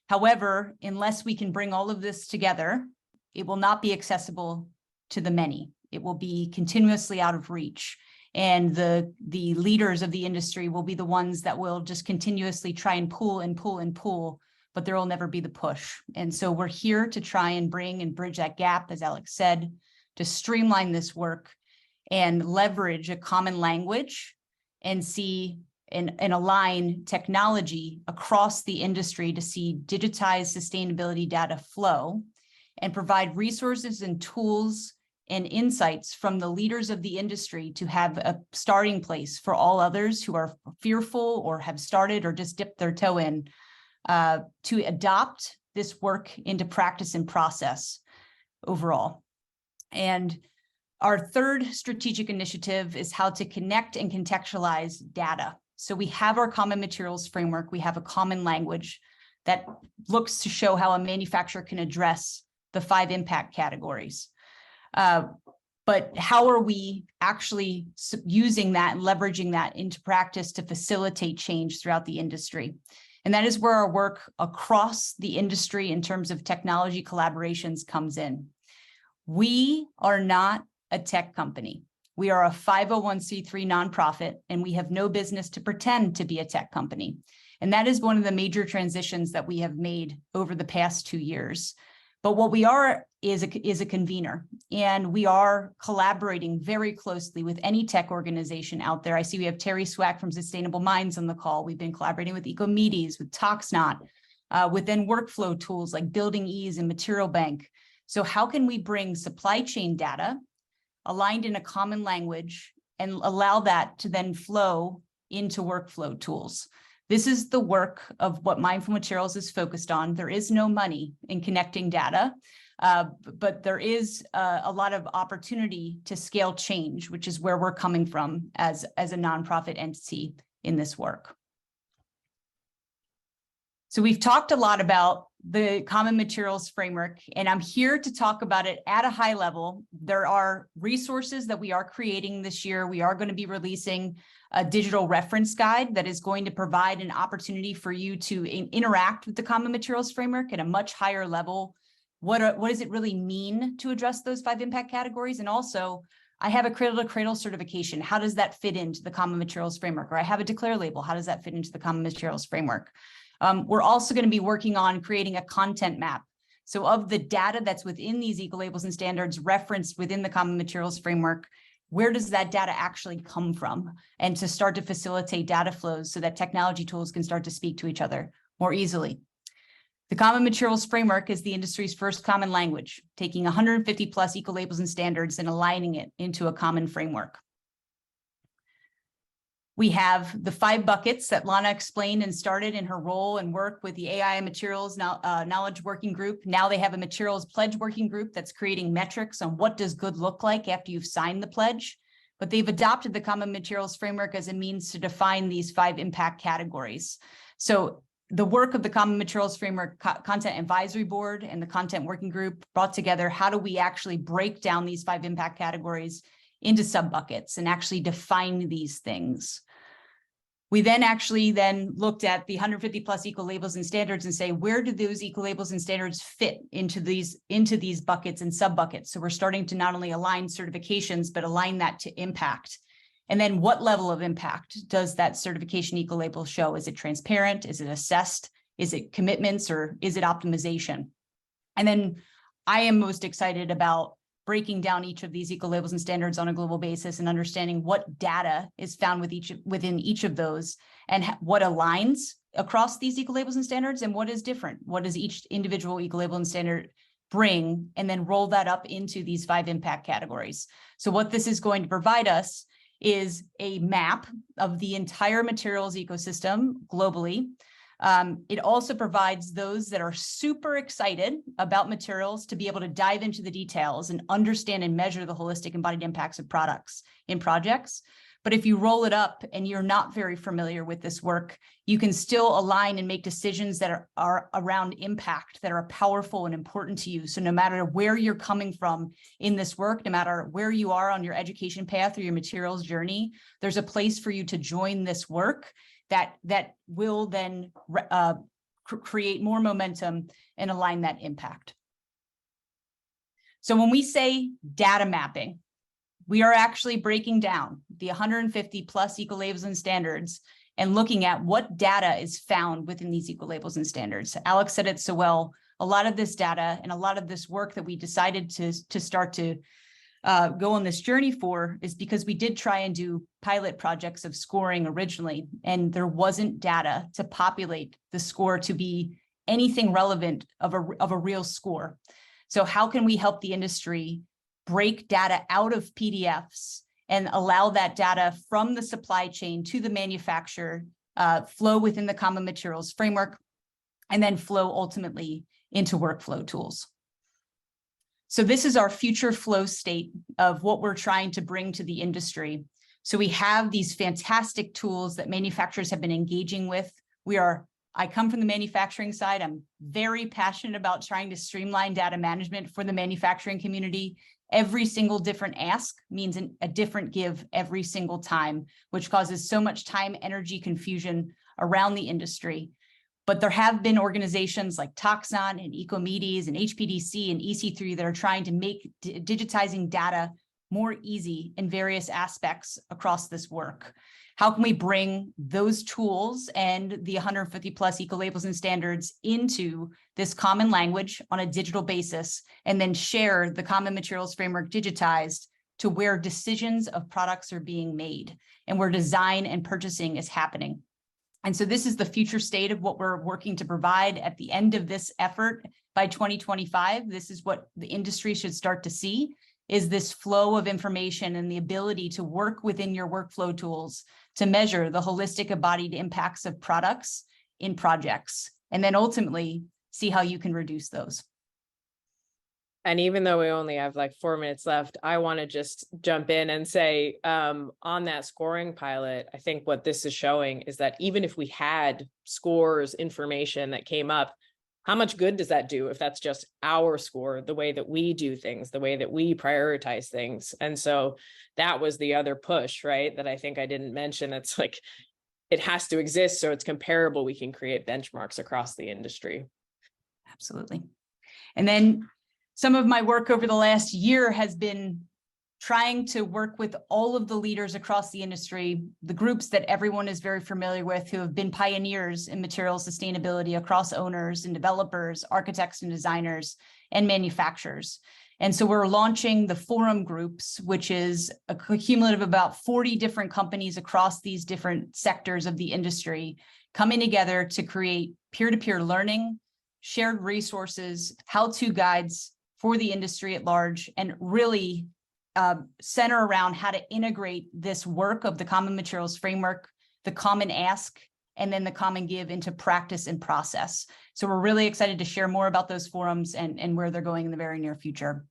However, unless we can bring all of this together, it will not be accessible to the many. It will be continuously out of reach. And the leaders of the industry will be the ones that will just continuously try and pull and pull and pull, but there will never be the push. And so we're here to try and bring and bridge that gap, as Alex said, to streamline this work and leverage a common language and see and align technology across the industry to see digitized sustainability data flow and provide resources and tools and insights from the leaders of the industry to have a starting place for all others who are fearful or have started or just dipped their toe in to adopt this work into practice and process overall. And our third strategic initiative is how to connect and contextualize data. So we have our Common Materials Framework. We have a common language that looks to show how a manufacturer can address the 5 impact categories. But how are we actually using that and leveraging that into practice to facilitate change throughout the industry? And that is where our work across the industry in terms of technology collaborations comes in. We are not a tech company. We are a 501c3 nonprofit, and we have no business to pretend to be a tech company. And that is one of the major transitions that we have made over the past 2 years. But what we are is a convener, and we are collaborating very closely with any tech organization out there. I see we have Terry Swack from Sustainable Minds on the call. We've been collaborating with Ecomedes, with ToxNot, within workflow tools like Building Ease and Material Bank. So how can we bring supply chain data aligned in a common language and allow that to then flow into workflow tools? This is the work of what Mindful Materials is focused on. There is no money in connecting data, but there is a lot of opportunity to scale change, which is where we're coming from as a nonprofit entity in this work. So we've talked a lot about the Common Materials Framework, and I'm here to talk about it at a high level. There are resources that we are creating this year. We are going to be releasing a digital reference guide that is going to provide an opportunity for you to interact with the Common Materials Framework at a much higher level what does it really mean to address those 5 impact categories? And also, I have a cradle to cradle certification. How does that fit into the common materials framework? Or I have a declare label. How does that fit into the common materials framework? We're also going to be working on creating a content map. So of the data that's within these eco labels and standards referenced within the common materials framework, where does that data actually come from? And to start to facilitate data flows so that technology tools can start to speak to each other more easily. The Common Materials Framework is the industry's first common language, taking 150 plus eco labels and standards and aligning it into a common framework. We have the 5 buckets that Lana explained and started in her role and work with the AI Materials Knowledge Working Group. Now they have a Materials Pledge Working Group that's creating metrics on what does good look like after you've signed the pledge. But they've adopted the Common Materials Framework as a means to define these 5 impact categories. So the work of the Common Materials Framework Content Advisory Board and the Content Working Group brought together, how do we actually break down these 5 impact categories into sub-buckets and actually define these things? We then looked at the 150 plus eco labels and standards and say, where do those eco labels and standards fit into these buckets and sub-buckets? So we're starting to not only align certifications, but align that to impact. And then what level of impact does that certification eco label show? Is it transparent? Is it assessed? Is it commitments, or is it optimization? And then I am most excited about breaking down each of these eco labels and standards on a global basis and understanding what data is found within each of those, and what aligns across these eco labels and standards and what is different. What does each individual eco label and standard bring, and then roll that up into these 5 impact categories. So what this is going to provide us is a map of the entire materials ecosystem globally. It also provides those that are super excited about materials to be able to dive into the details and understand and measure the holistic embodied impacts of products in projects. But if you roll it up and you're not very familiar with this work, you can still align and make decisions that are around impact, that are powerful and important to you. So no matter where you're coming from in this work, no matter where you are on your education path or your materials journey, there's a place for you to join this work that will then create more momentum and align that impact. So when we say data mapping, we are actually breaking down the 150 plus eco labels and standards and looking at what data is found within these eco labels and standards. Alex said it so well. A lot of this data and a lot of this work that we decided to start to go on this journey for is because we did try and do pilot projects of scoring originally, and there wasn't data to populate the score to be anything relevant of a real score. So how can we help the industry break data out of PDFs and allow that data from the supply chain to the manufacturer flow within the common materials framework, and then flow ultimately into workflow tools? So this is our future flow state of what we're trying to bring to the industry. So we have these fantastic tools that manufacturers have been engaging with. I come from the manufacturing side. I'm very passionate about trying to streamline data management for the manufacturing community. Every single different ask means a different give every single time, which causes so much time, energy, confusion around the industry. But there have been organizations like Toxon and Ecomedes and HPDC and EC3 that are trying to make digitizing data more easy in various aspects across this work. How can we bring those tools and the 150 plus eco labels and standards into this common language on a digital basis, and then share the common materials framework digitized to where decisions of products are being made and where design and purchasing is happening? And so this is the future state of what we're working to provide at the end of this effort by 2025. This is what the industry should start to see, is this flow of information and the ability to work within your workflow tools to measure the holistic embodied impacts of products in projects, and then ultimately see how you can reduce those. And even though we only have like 4 minutes left, I want to just jump in and say, on that scoring pilot, I think what this is showing is that even if we had scores information that came up, how much good does that do if that's just our score, the way that we do things, the way that we prioritize things? And so that was the other push, right? That I think I didn't mention. It's like, it has to exist so it's comparable. We can create benchmarks across the industry. Absolutely. And then some of my work over the last year has been trying to work with all of the leaders across the industry, the groups that everyone is very familiar with who have been pioneers in material sustainability across owners and developers, architects and designers, and manufacturers. And so we're launching the forum groups, which is a cumulative of about 40 different companies across these different sectors of the industry coming together to create peer-to-peer learning, shared resources, how-to guides for the industry at large, and really center around how to integrate this work of the Common Materials Framework, the Common Ask, and then the Common Give into practice and process. So we're really excited to share more about those forums and where they're going in the very near future.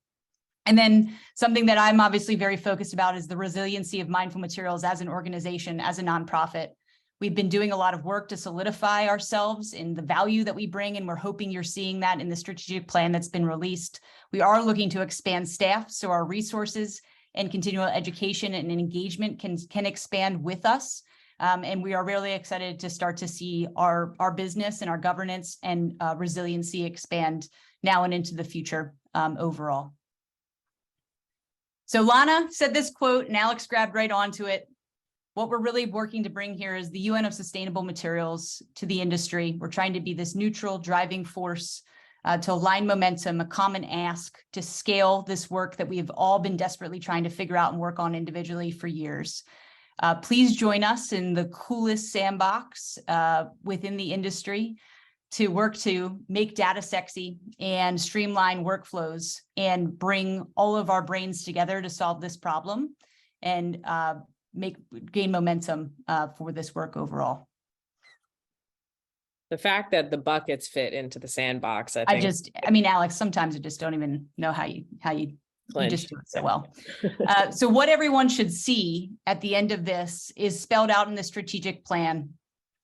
And then something that I'm obviously very focused about is the resiliency of Mindful Materials as an organization, as a nonprofit. We've been doing a lot of work to solidify ourselves in the value that we bring, and we're hoping you're seeing that in the strategic plan that's been released. We are looking to expand staff, so our resources and continual education and engagement can expand with us. And we are really excited to start to see our business and our governance and resiliency expand now and into the future overall. So Lana said this quote, and Alex grabbed right onto it. What we're really working to bring here is the UN of sustainable materials to the industry. We're trying to be this neutral driving force to align momentum, a common ask to scale this work that we have all been desperately trying to figure out and work on individually for years. Please join us in the coolest sandbox within the industry to work to make data sexy and streamline workflows and bring all of our brains together to solve this problem and gain momentum for this work overall. The fact that the buckets fit into the sandbox, I think. I mean, Alex, sometimes I just don't even know how you just do it so well. So what everyone should see at the end of this is spelled out in the strategic plan.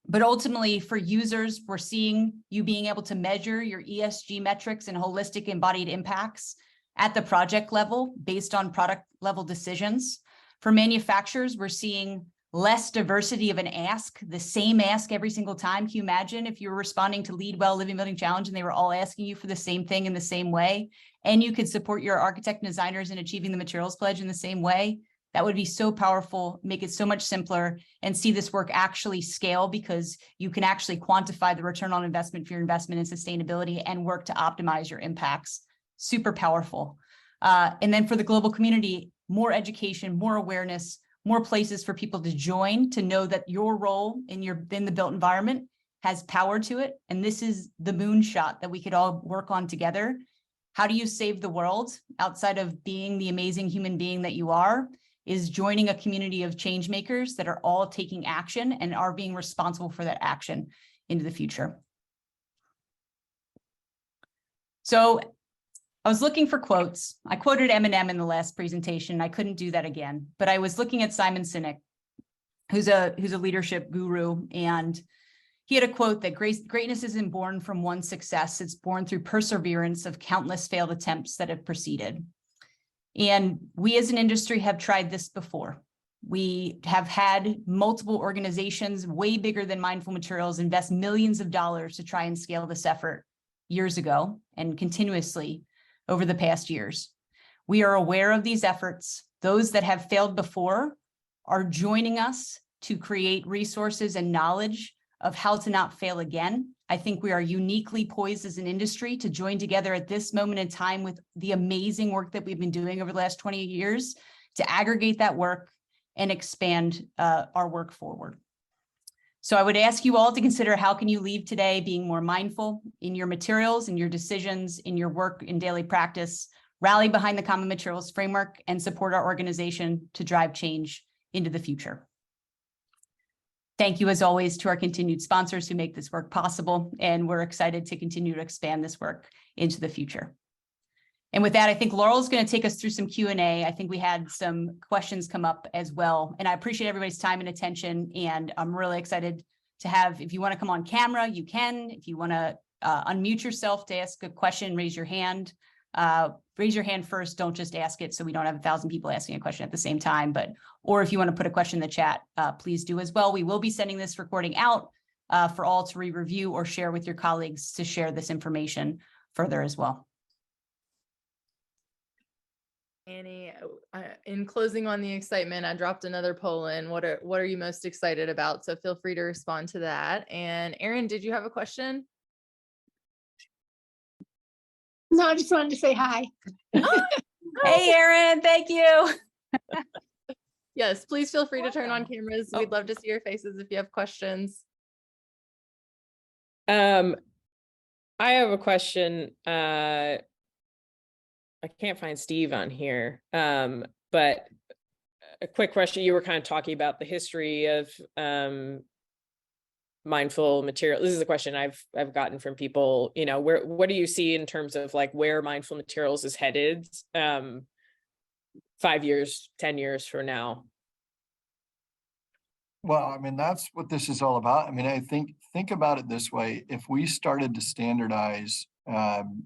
But ultimately, for users, we're seeing you being able to measure your ESG metrics and holistic embodied impacts at the project level based on product level decisions. For manufacturers, we're seeing less diversity of an ask, the same ask every single time. Can you imagine if you were responding to Lead Well Living Building Challenge and they were all asking you for the same thing in the same way, and you could support your architect and designers in achieving the materials pledge in the same way? That would be so powerful, make it so much simpler, and see this work actually scale because you can actually quantify the return on investment for your investment in sustainability and work to optimize your impacts. Super powerful. And then for the global community, more education, more awareness, more places for people to join, to know that your role in the built environment has power to it. And this is the moonshot that we could all work on together. How do you save the world outside of being the amazing human being that you are? Is joining a community of change makers that are all taking action and are being responsible for that action into the future. So I was looking for quotes. I quoted Eminem in the last presentation. I couldn't do that again, but I was looking at Simon Sinek, who's a leadership guru, and he had a quote that greatness isn't born from one success. It's born through perseverance of countless failed attempts that have preceded. And we as an industry have tried this before. We have had multiple organizations way bigger than Mindful Materials invest millions of dollars to try and scale this effort years ago and continuously over the past years. We are aware of these efforts. Those that have failed before are joining us to create resources and knowledge of how to not fail again. I think we are uniquely poised as an industry to join together at this moment in time with the amazing work that we've been doing over the last 20 years to aggregate that work and expand our work forward. So I would ask you all to consider, how can you leave today being more mindful in your materials, in your decisions, in your work, in daily practice, rally behind the Common Materials Framework, and support our organization to drive change into the future. Thank you, as always, to our continued sponsors who make this work possible, and we're excited to continue to expand this work into the future. And with that, I think Laurel's going to take us through some Q&A. I think we had some questions come up as well, and I appreciate everybody's time and attention, and I'm really excited to have, if you want to come on camera, you can. If you want to unmute yourself to ask a question, raise your hand. Raise your hand first, don't just ask it so we don't have 1,000 people asking a question at the same time, or if you want to put a question in the chat, please do as well. We will be sending this recording out for all to re-review or share with your colleagues to share this information further as well. Annie, in closing on the excitement, I dropped another poll in. What are you most excited about? So feel free to respond to that. And Erin, did you have a question? No, I just wanted to say hi. Hey, Erin, thank you. Yes, please feel free to turn on Welcome. cameras. Oh. We'd love to see your faces if you have questions. I have a question. I can't find Steve on here. But a quick question. You were kind of talking about the history of mindful material. This is a question I've gotten from people, you know, what do you see in terms of like where mindful materials is headed 5 years, 10 years from now? Well, I mean, that's what this is all about. I mean, I think about it this way. If we started to standardize even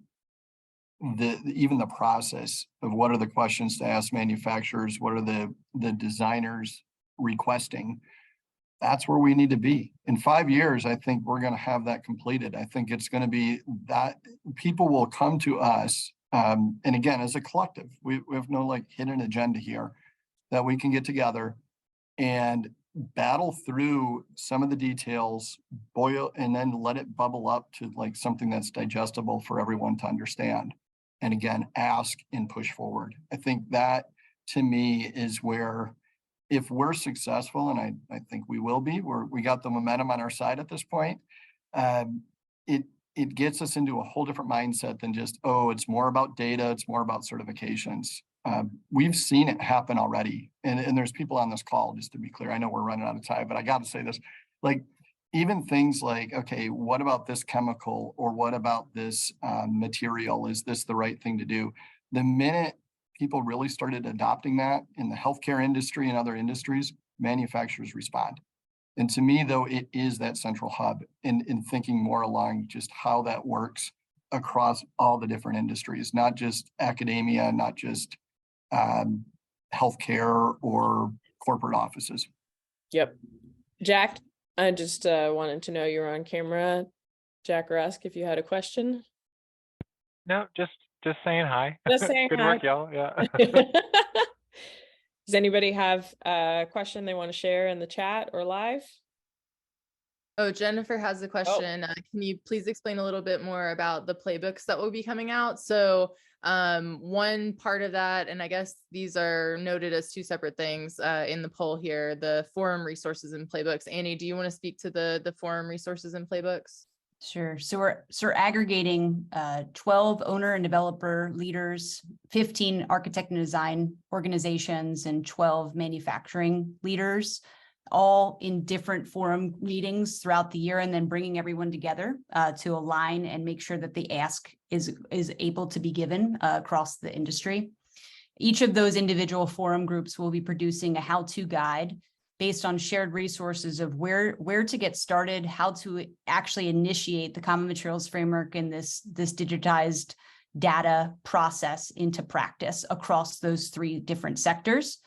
the process of what are the questions to ask manufacturers, what are the designers requesting, that's where we need to be. In 5 years, I think we're going to have that completed. I think it's going to be that people will come to us. And again, as a collective, we have no like hidden agenda here, that we can get together and battle through some of the details, boil, and then let it bubble up to like something that's digestible for everyone to understand. And again, ask and push forward. I think that to me is where, if we're successful, and I think we will be, we got the momentum on our side at this point, it gets us into a whole different mindset than just, oh, it's more about data, it's more about certifications. We've seen it happen already. And there's people on this call, just to be clear, I know we're running out of time, but I got to say this, like even things like, okay, what about this chemical, or what about this material? Is this the right thing to do? The minute people really started adopting that in the healthcare industry and other industries, manufacturers respond. And to me, though, it is that central hub in thinking more along just how that works across all the different industries, not just academia, not just healthcare or corporate offices. Yep. Jack, I just wanted to know you're on camera. Jack Rusk, if you had a question. No, just saying hi. Just saying Good hi. work, y'all. Yeah. Does anybody have a question they want to share in the chat or live? Oh, Jennifer has a question. Can you please explain a little bit more about the playbooks that will be coming out? So one part of that, and I guess these are noted as two separate things in the poll here, the forum resources and playbooks. Annie, do you want to speak to the forum resources and playbooks? Sure. So we're aggregating 12 owner and developer leaders, 15 architect and design organizations, and 12 manufacturing leaders, all in different forum meetings throughout the year, and then bringing everyone together to align and make sure that the ask is able to be given across the industry. Each of those individual forum groups will be producing a how-to guide based on shared resources of where to get started, how to actually initiate the common materials framework and this digitized data process into practice across those 3 different sectors.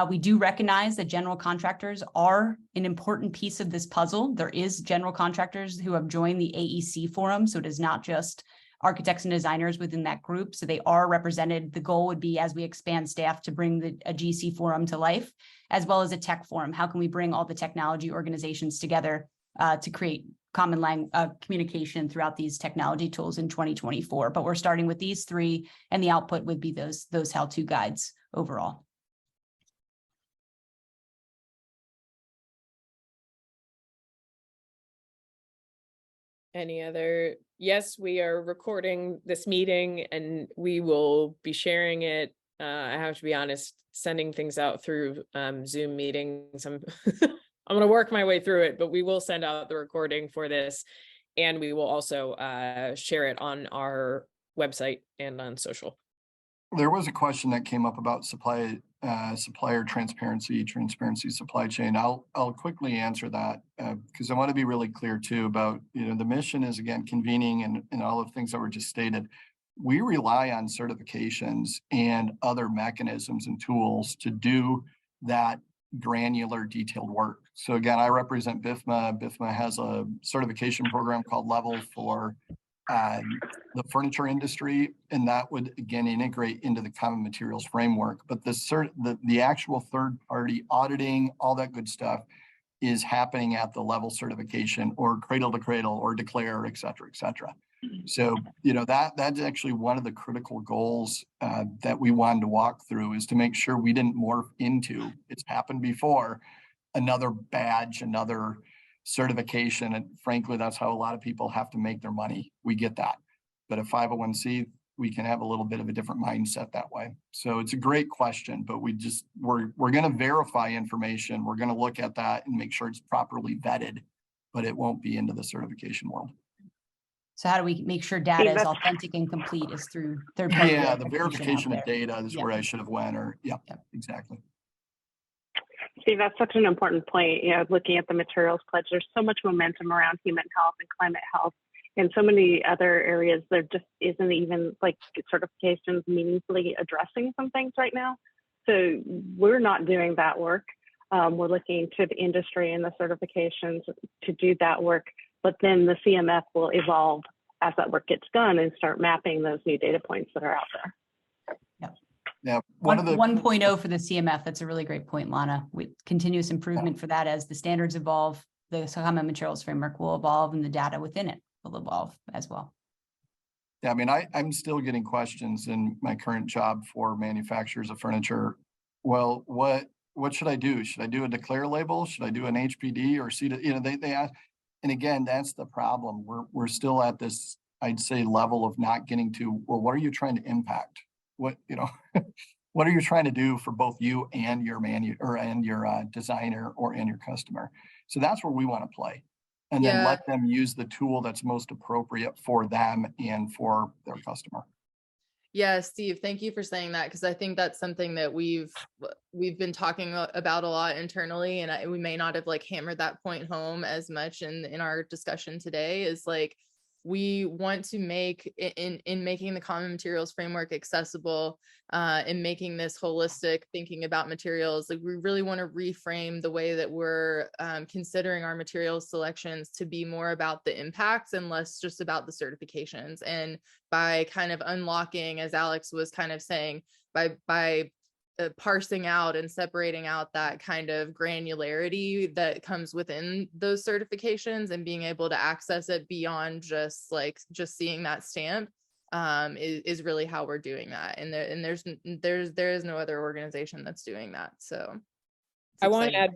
We do recognize that general contractors are an important piece of this puzzle. There is general contractors who have joined the AEC forum, so it is not just architects and designers within that group. So they are represented. The goal would be, as we expand staff, to bring a GC forum to life, as well as a tech forum. How can we bring all the technology organizations together to create common communication throughout these technology tools in 2024? But we're starting with these 3, and the output would be those how-to guides overall. Any other? Yes, we are recording this meeting and we will be sharing it. I have to be honest, sending things out through Zoom meetings. I'm going to work my way through it, but we will send out the recording for this, and we will also share it on our website and on social. There was a question that came up about supplier transparency supply chain. I'll quickly answer that because I want to be really clear too about, the mission is, again, convening and all of the things that were just stated. We rely on certifications and other mechanisms and tools to do that granular, detailed work. So again, I represent BIFMA. BIFMA has a certification program called Level for the furniture industry, and that would again integrate into the common materials framework. But the actual third-party auditing, all that good stuff, is happening at the level certification or cradle to cradle or declare, et cetera, et cetera. So, that's actually one of the critical goals that we wanted to walk through, is to make sure we didn't morph into, it's happened before, another badge, another certification. And frankly, that's how a lot of people have to make their money. We get that. But a 501c, we can have a little bit of a different mindset that way. So it's a great question, but we're going to verify information. We're going to look at that and make sure it's properly vetted, but it won't be into the certification world. So how do we make sure data is that's- authentic and complete is through third party? Yeah, the verification verification out of there. data is Yeah. where I should have went, Yep. exactly. Steve, that's such an important point. Looking at the materials pledge, there's so much momentum around human health and climate health, and so many other areas. There just isn't even like certifications meaningfully addressing some things right now. So we're not doing that work. We're looking to the industry and the certifications to do that work, but then the CMF will evolve as that work gets done and start mapping those new data points that are out there. Yeah, 1.0 for the CMF. That's a really great point, Lana. With continuous improvement for that, as the standards evolve, the common materials framework will evolve and the data within it will evolve as well. Yeah, I mean, I'm still getting questions in my current job for manufacturers of furniture. Well, what should I do? Should I do a declare label? Should I do an HPD or see? They ask, and again, that's the problem. We're still at this, I'd say, level of not getting to, well, what are you trying to impact? What what are you trying to do for both you and your designer and your customer? So that's where we want to play, and then let them use the tool that's most appropriate for them and for their customer. Yeah, Steve, thank you for saying that, because I think that's something that we've been talking about a lot internally, and we may not have like hammered that point home as much in our discussion today. Is like, we want to make in making the common materials framework accessible, and making this holistic thinking about materials. Like, we really want to reframe the way that we're considering our materials selections to be more about the impacts and less just about the certifications. And by kind of unlocking, as Alex was kind of saying, by parsing out and separating out that kind of granularity that comes within those certifications and being able to access it beyond just seeing that stamp, is really how we're doing that. And there is no other organization that's doing that. So I want to add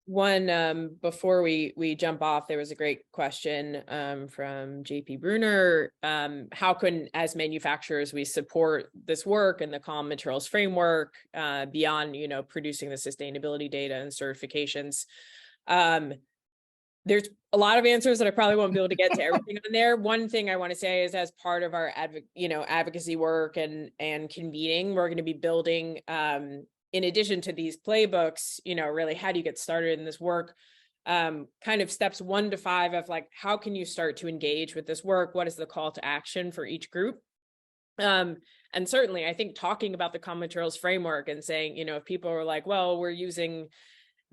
one before we jump off. There was a great question from JP Bruner. How can, as manufacturers, we support this work and the common materials framework beyond producing the sustainability data and certifications? There's a lot of answers that I probably won't be able to get to everything on there. One thing I want to say is, as part of our advocacy work and convening, we're going to be building, in addition to these playbooks, really, how do you get started in this work? Kind of steps 1 to 5 of like, how can you start to engage with this work? What is the call to action for each group? And certainly, I think talking about the common materials framework and saying, if people are like, well, we're using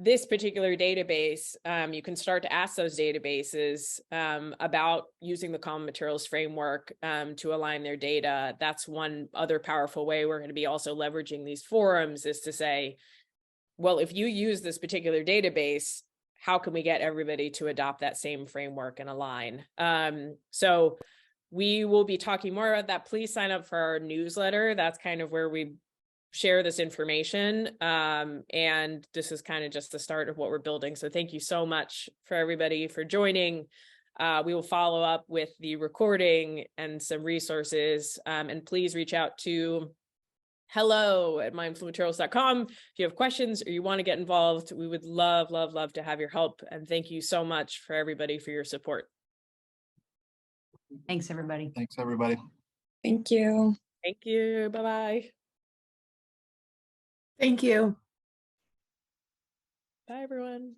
this particular database, you can start to ask those databases about using the common materials framework to align their data. That's one other powerful way we're going to be also leveraging these forums, is to say, well, if you use this particular database, how can we get everybody to adopt that same framework and align? So we will be talking more about that. Please sign up for our newsletter. That's kind of where we share this information. And this is kind of just the start of what we're building. So thank you so much for everybody for joining. We will follow up with the recording and some resources. And please reach out to hello@mindfulmaterials.com if you have questions or you want to get involved. We would love to have your help. And thank you so much for everybody for your support. Thanks, everybody. Thanks, everybody. Thank you. Thank you. Bye-bye. Thank you. Bye, everyone.